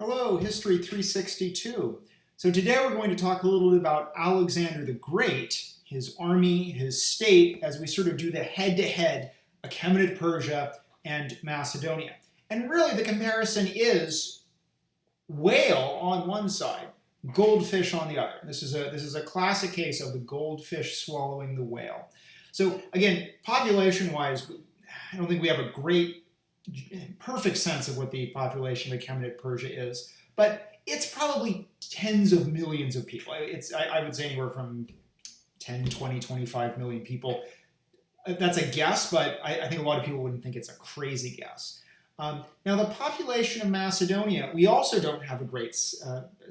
Hello, History 362. So today we're going to talk a little bit about Alexander the Great, his army, his state, as we sort of do the head-to-head Achaemenid Persia and Macedonia. And really the comparison is whale on one side, goldfish on the other. This is a classic case of the goldfish swallowing the whale. So again, population-wise, I don't think we have a great perfect sense of what the population of Achaemenid Persia is, but it's probably tens of millions of people. I would say anywhere from 10, 20, 25 million people. That's a guess, but I think a lot of people wouldn't think it's a crazy guess. Now, the population of Macedonia, we also don't have a great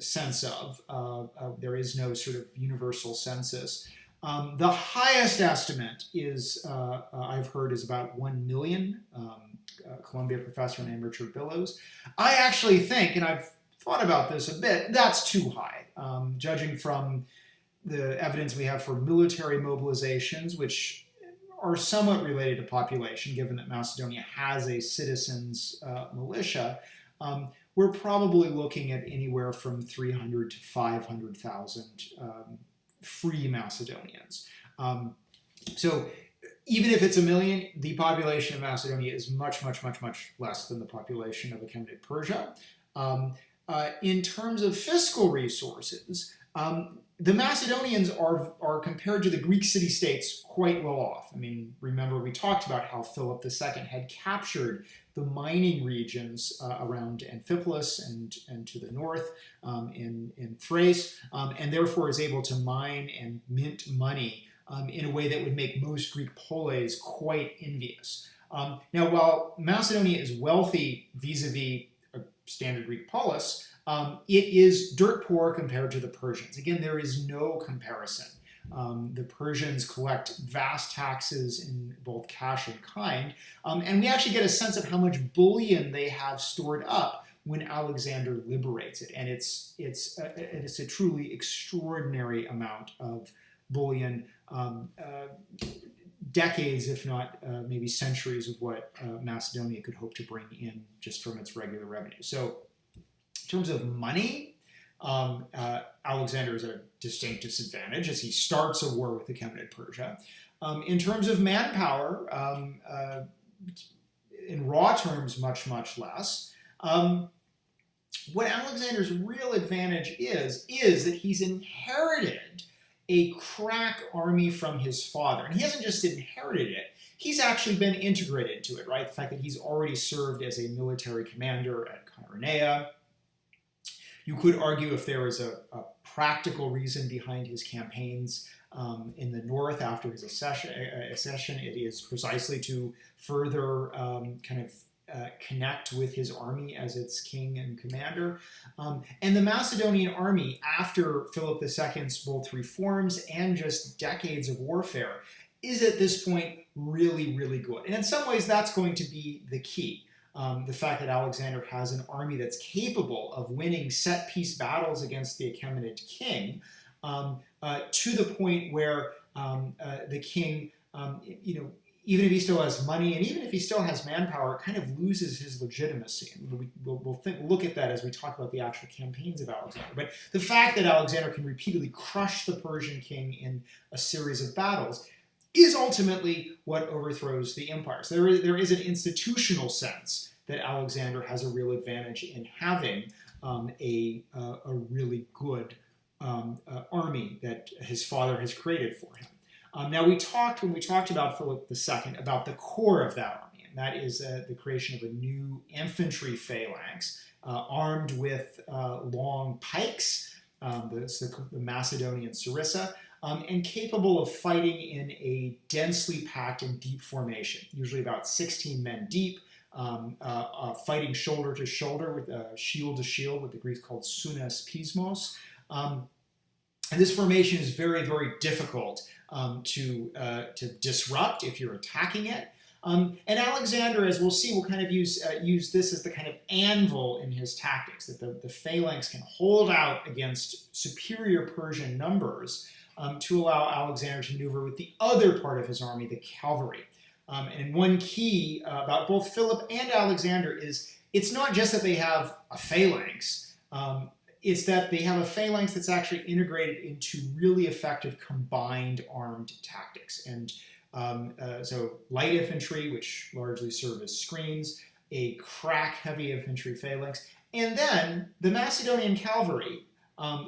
sense of. There is no sort of universal census. The highest estimate is, I've heard, is about 1 million. Columbia professor named Richard Billows. I actually think, and I've thought about this a bit, that's too high. Judging from the evidence we have for military mobilizations, which are somewhat related to population, given that Macedonia has a citizens' militia, we're probably looking at anywhere from 300 to 500,000 free Macedonians. So even if it's a million, the population of Macedonia is much, much, much, much less than the population of Achaemenid Persia. In terms of fiscal resources, the Macedonians are compared to the Greek city-states quite well off. I mean, remember we talked about how Philip II had captured the mining regions around Amphipolis and to the north in Thrace, and therefore is able to mine and mint money in a way that would make most Greek polis quite envious. Now, while Macedonia is wealthy vis-a-vis a standard Greek polis, it is dirt poor compared to the Persians. Again, there is no comparison. The Persians collect vast taxes in both cash and kind, and we actually get a sense of how much bullion they have stored up when Alexander liberates it. And it's a truly extraordinary amount of bullion, decades, if not maybe centuries, of what Macedonia could hope to bring in just from its regular revenue. So in terms of money, Alexander is at a distinct disadvantage as he starts a war with the Achaemenid Persia. In terms of manpower, in raw terms, much, much less. What Alexander's real advantage is that he's inherited a crack army from his father. And he hasn't just inherited it, he's actually been integrated into it, right? The fact that he's already served as a military commander at Chaironea. You could argue if there was a practical reason behind his campaigns in the north after his accession, it is precisely to further connect with his army as its king and commander. And the Macedonian army, after Philip II's both reforms and just decades of warfare, is at this point really, really good. And in some ways, that's going to be the key. The fact that Alexander has an army that's capable of winning set-piece battles against the Achaemenid king, to the point where the king, even if he still has money and even if he still has manpower, kind of loses his legitimacy. And we'll look at that as we talk about the actual campaigns of Alexander. But the fact that Alexander can repeatedly crush the Persian king in a series of battles is ultimately what overthrows the empire. So there is an institutional sense that Alexander has a real advantage in having a really good army that his father has created for him. Now, when we talked about Philip II, about the core of that army, and that is the creation of a new infantry phalanx armed with long pikes, the Macedonian sarissa, and capable of fighting in a densely packed and deep formation, usually about 16 men deep, fighting shoulder to shoulder, with shield to shield, what the Greeks called sunas pismos. And this formation is very, very difficult to disrupt if you're attacking it. And Alexander, as we'll see, will kind of use this as the kind of anvil in his tactics, that the phalanx can hold out against superior Persian numbers to allow Alexander to maneuver with the other part of his army, the cavalry. And one key about both Philip and Alexander is it's not just that they have a phalanx, it's that they have a phalanx that's actually integrated into really effective combined armed tactics. And so light infantry, which largely serve as screens, a crack heavy infantry phalanx, and then the Macedonian cavalry,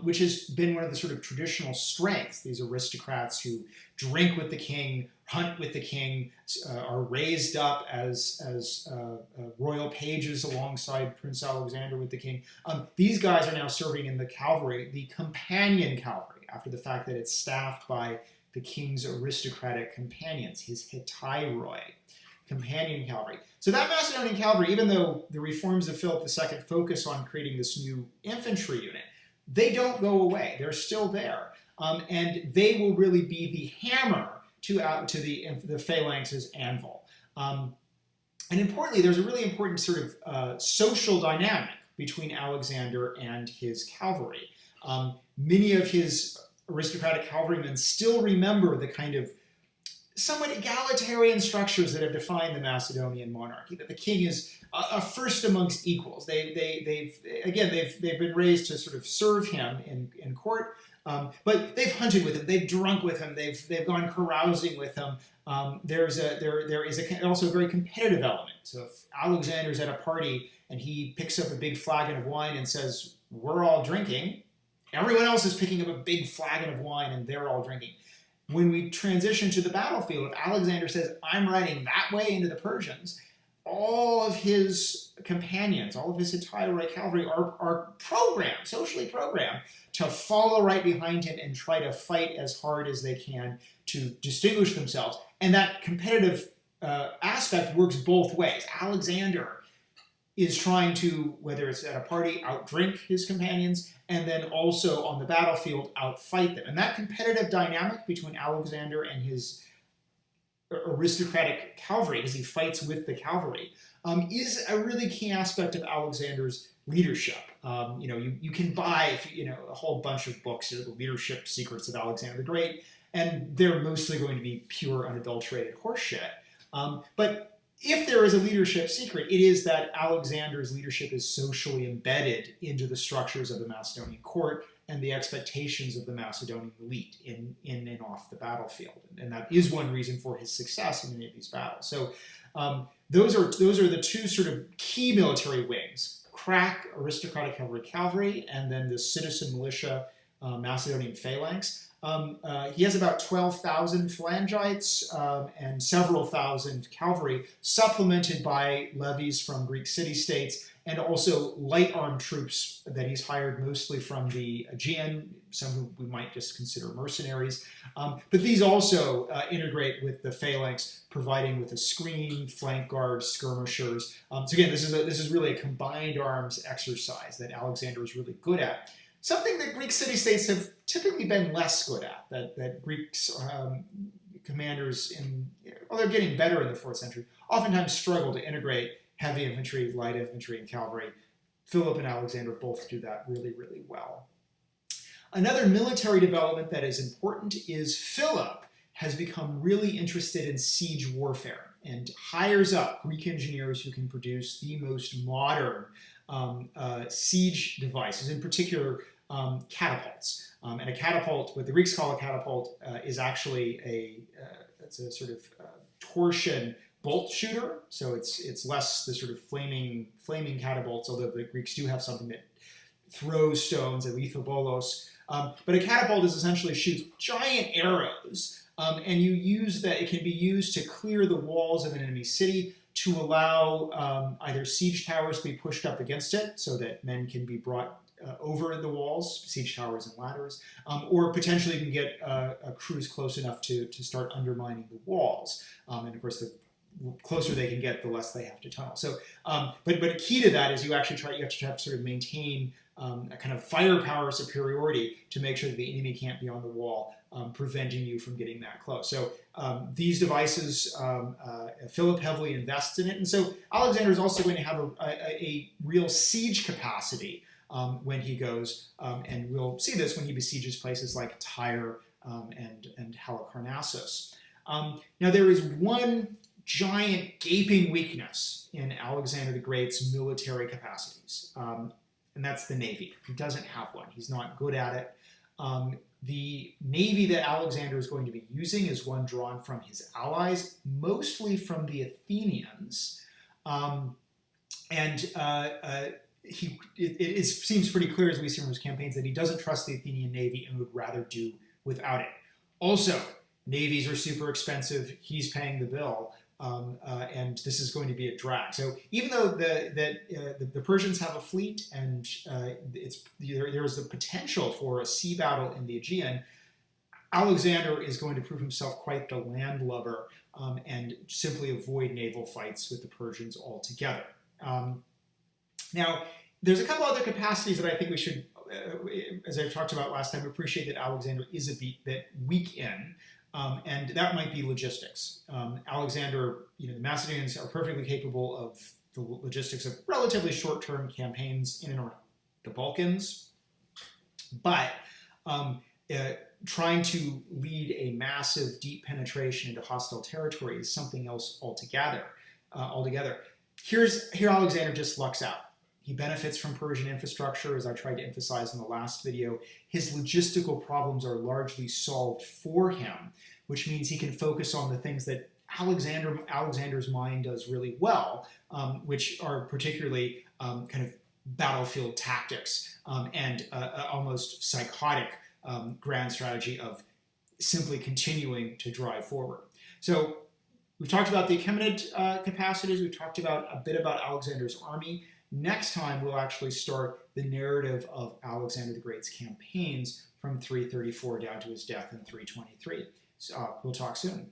which has been one of the sort of traditional strengths. These aristocrats who drink with the king, hunt with the king, are raised up as royal pages alongside Prince Alexander with the king. These guys are now serving in the cavalry, the companion cavalry, after the fact that it's staffed by the king's aristocratic companions, his hetairoi, companion cavalry. So that Macedonian cavalry, even though the reforms of Philip II focus on creating this new infantry unit, they don't go away. They're still there. And they will really be the hammer to the phalanx's anvil. And importantly, there's a really important sort of social dynamic between Alexander and his cavalry. Many of his aristocratic cavalrymen still remember the kind of somewhat egalitarian structures that have defined the Macedonian monarchy, that the king is a first amongst equals. They've been raised to sort of serve him in court, but they've hunted with him, they've drunk with him, they've gone carousing with him. There is also a very competitive element. So if Alexander's at a party and he picks up a big flagon of wine and says, "We're all drinking," everyone else is picking up a big flagon of wine and they're all drinking. When we transition to the battlefield, if Alexander says, "I'm riding that way into the Persians," all of his companions, all of his hetairoi cavalry are programmed, socially programmed, to follow right behind him and try to fight as hard as they can to distinguish themselves. And that competitive aspect works both ways. Alexander is trying to, whether it's at a party, outdrink his companions, and then also on the battlefield, outfight them. And that competitive dynamic between Alexander and his aristocratic cavalry, as he fights with the cavalry, is a really key aspect of Alexander's leadership. You can buy a whole bunch of books, the leadership secrets of Alexander the Great, and they're mostly going to be pure, unadulterated horseshit. But if there is a leadership secret, it is that Alexander's leadership is socially embedded into the structures of the Macedonian court and the expectations of the Macedonian elite in and off the battlefield. And that is one reason for his success in many of these battles. So those are the two sort of key military wings: crack aristocratic cavalry, and then the citizen militia Macedonian phalanx. He has about 12,000 phalangites and several thousand cavalry, supplemented by levies from Greek city-states, and also light armed troops that he's hired mostly from the Aegean, some who we might just consider mercenaries. But these also integrate with the phalanx, providing with a screen, flank guards, skirmishers. So again, this is really a combined arms exercise that Alexander is really good at. Something that Greek city-states have typically been less good at, that Greeks commanders, they're getting better in the 4th century, oftentimes struggle to integrate heavy infantry, light infantry, and cavalry. Philip and Alexander both do that really, really well. Another military development that is important is Philip has become really interested in siege warfare and hires up Greek engineers who can produce the most modern siege devices, in particular catapults. And a catapult, what the Greeks call a catapult, is actually it's a sort of torsion bolt shooter. So it's less the sort of flaming catapults, although the Greeks do have something that throws stones, a lithobolos. But a catapult is essentially shoots giant arrows, and it can be used to clear the walls of an enemy city, to allow either siege towers to be pushed up against it so that men can be brought over the walls, siege towers and ladders, or potentially you can get crews close enough to start undermining the walls. And of course, the closer they can get, the less they have to tunnel. So, but a key to that is you have to sort of maintain a kind of firepower superiority to make sure that the enemy can't be on the wall, preventing you from getting that close. So these devices, Philip heavily invests in it. And so Alexander is also going to have a real siege capacity when he goes, and we'll see this when he besieges places like Tyre and Halicarnassus. Now there is one giant gaping weakness in Alexander the Great's military capacities, and that's the Navy. He doesn't have one. He's not good at it. The navy that Alexander is going to be using is one drawn from his allies, mostly from the Athenians. It seems pretty clear as we see from his campaigns that he doesn't trust the Athenian navy and would rather do without it. Also, navies are super expensive. He's paying the bill. And this is going to be a drag. So even though the Persians have a fleet and there is the potential for a sea battle in the Aegean, Alexander is going to prove himself quite the landlubber and simply avoid naval fights with the Persians altogether. Now, there's a couple other capacities that I think we should, as I talked about last time, appreciate that Alexander is a bit weak in. And that might be logistics. Alexander, the Macedonians are perfectly capable of the logistics of relatively short-term campaigns in and around the Balkans, but trying to lead a massive, deep penetration into hostile territory is something else altogether. Here Alexander just lucks out. He benefits from Persian infrastructure, as I tried to emphasize in the last video. His logistical problems are largely solved for him, which means he can focus on the things that Alexander's mind does really well, which are particularly kind of battlefield tactics and almost psychotic grand strategy of simply continuing to drive forward. So we've talked about the Achaemenid capacities. We've talked about a bit about Alexander's army. Next time, we'll actually start the narrative of Alexander the Great's campaigns from 334 down to his death in 323. So we'll talk soon.